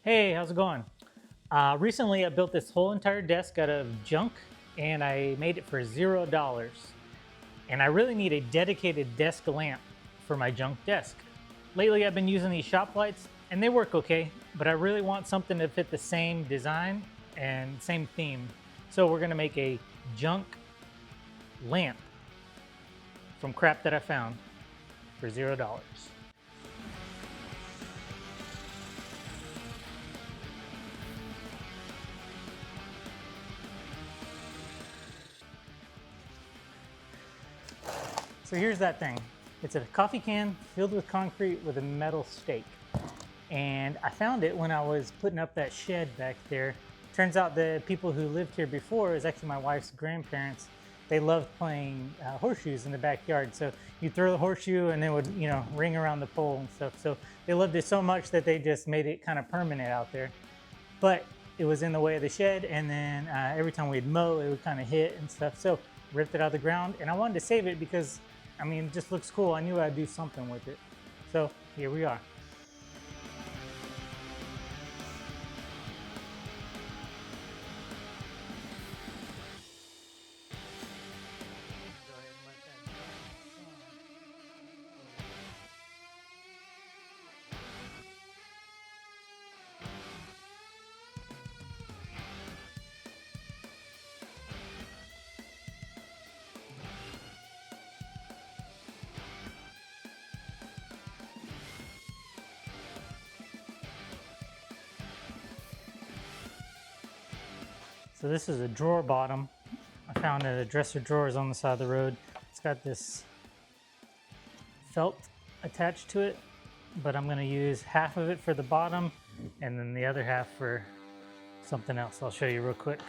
Hey, how's it going? Recently, I built this whole entire desk out of junk and I made it for $0. And I really need a dedicated desk lamp for my junk desk. Lately, I've been using these shop lights and they work okay, but I really want something to fit the same design and same theme. So, we're going to make a junk lamp from crap that I found for $0. So here's that thing. It's a coffee can filled with concrete with a metal stake. And I found it when I was putting up that shed back there. Turns out the people who lived here before is actually my wife's grandparents. They loved playing horseshoes in the backyard. So you throw the horseshoe and it would, ring around the pole and stuff. So they loved it so much that they just made it kind of permanent out there. But it was in the way of the shed, and then every time we'd mow, it would kind of hit and stuff. So ripped it out of the ground, and I wanted to save it because it just looks cool. I knew I'd do something with it. So here we are. So this is a drawer bottom. I found at a dresser drawers on the side of the road. It's got this felt attached to it, but I'm gonna use half of it for the bottom and then the other half for something else. I'll show you real quick.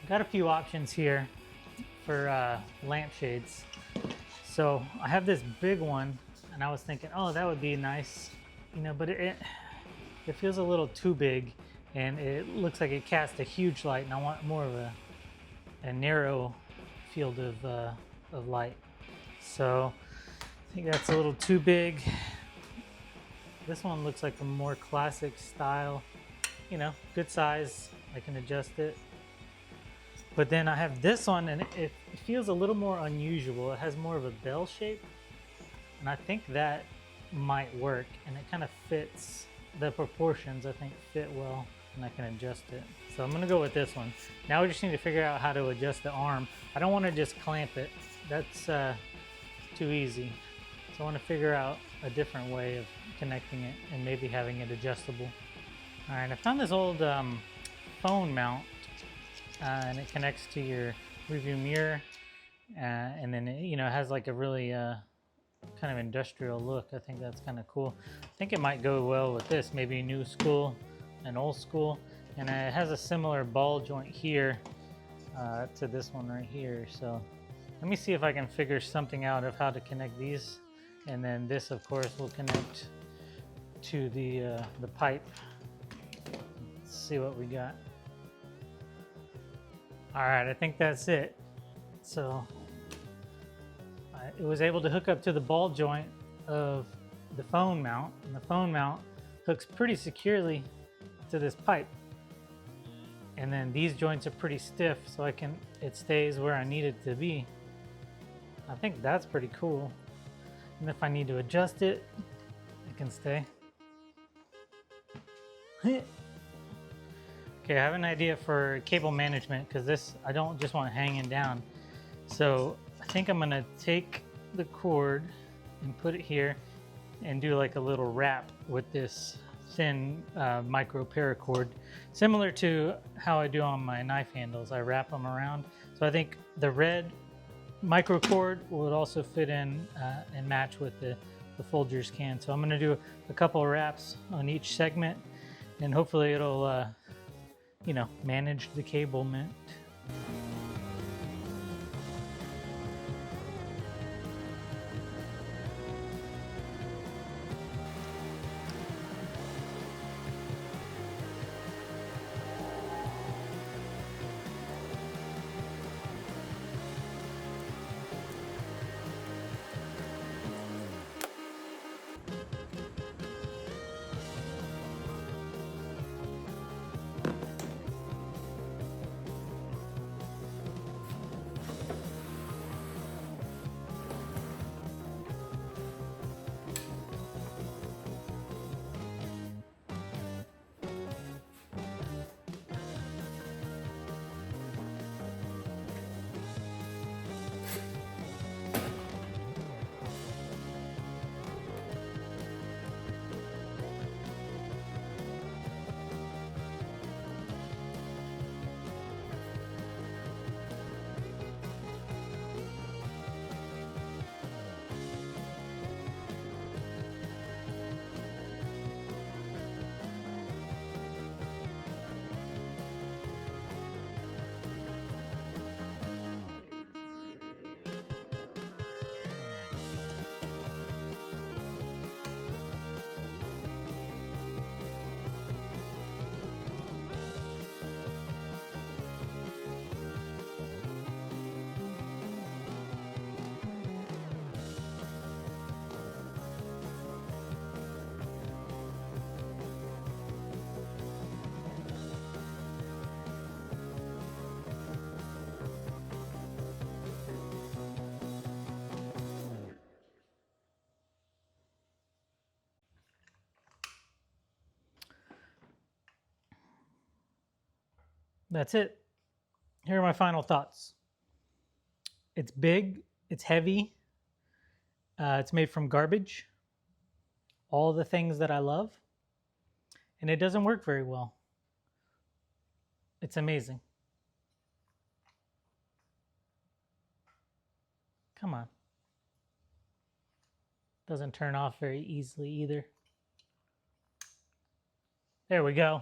got a few options here for lampshades. So I have this big one, and I was thinking, oh, that would be nice, you know, but it feels a little too big, and it looks like it casts a huge light, and I want more of a narrow field of light. So I think that's a little too big. This one looks like a more classic style, you know, good size. I can adjust it. But then I have this one, and it feels a little more unusual. It has more of a bell shape, and I think that might work, and it kind of fits. The proportions, I think, fit well, and I can adjust it. So I'm gonna go with this one. Now we just need to figure out how to adjust the arm. I don't want to just clamp it. That's too easy. So I want to figure out a different way of connecting it and maybe having it adjustable. All right, I found this old phone mount, and it connects to your rearview mirror, and then it, you know, it has like a really kind of industrial look. I think that's kind of cool. I think it might go well with this, maybe new school and old school. And it has a similar ball joint here to this one right here. So let me see if I can figure something out of how to connect these. And then this, of course, will connect to the pipe. Let's see what we got. All right, I think that's it. So it was able to hook up to the ball joint of the phone mount, and the phone mount hooks pretty securely to this pipe. And then these joints are pretty stiff, so it stays where I need it to be. I think that's pretty cool. And if I need to adjust it, it can stay. Okay, I have an idea for cable management, because this, I don't just want it hanging down. So I think I'm gonna take the cord and put it here and do like a little wrap with this thin micro paracord, similar to how I do on my knife handles. I wrap them around. So I think the red micro cord would also fit in and match with the Folgers can. So I'm gonna do a couple of wraps on each segment, and hopefully it'll you know, manage the cablement. That's it. Here are my final thoughts. It's big, it's heavy, it's made from garbage, all the things that I love, and it doesn't work very well. It's amazing. Come on. Doesn't turn off very easily either. There we go.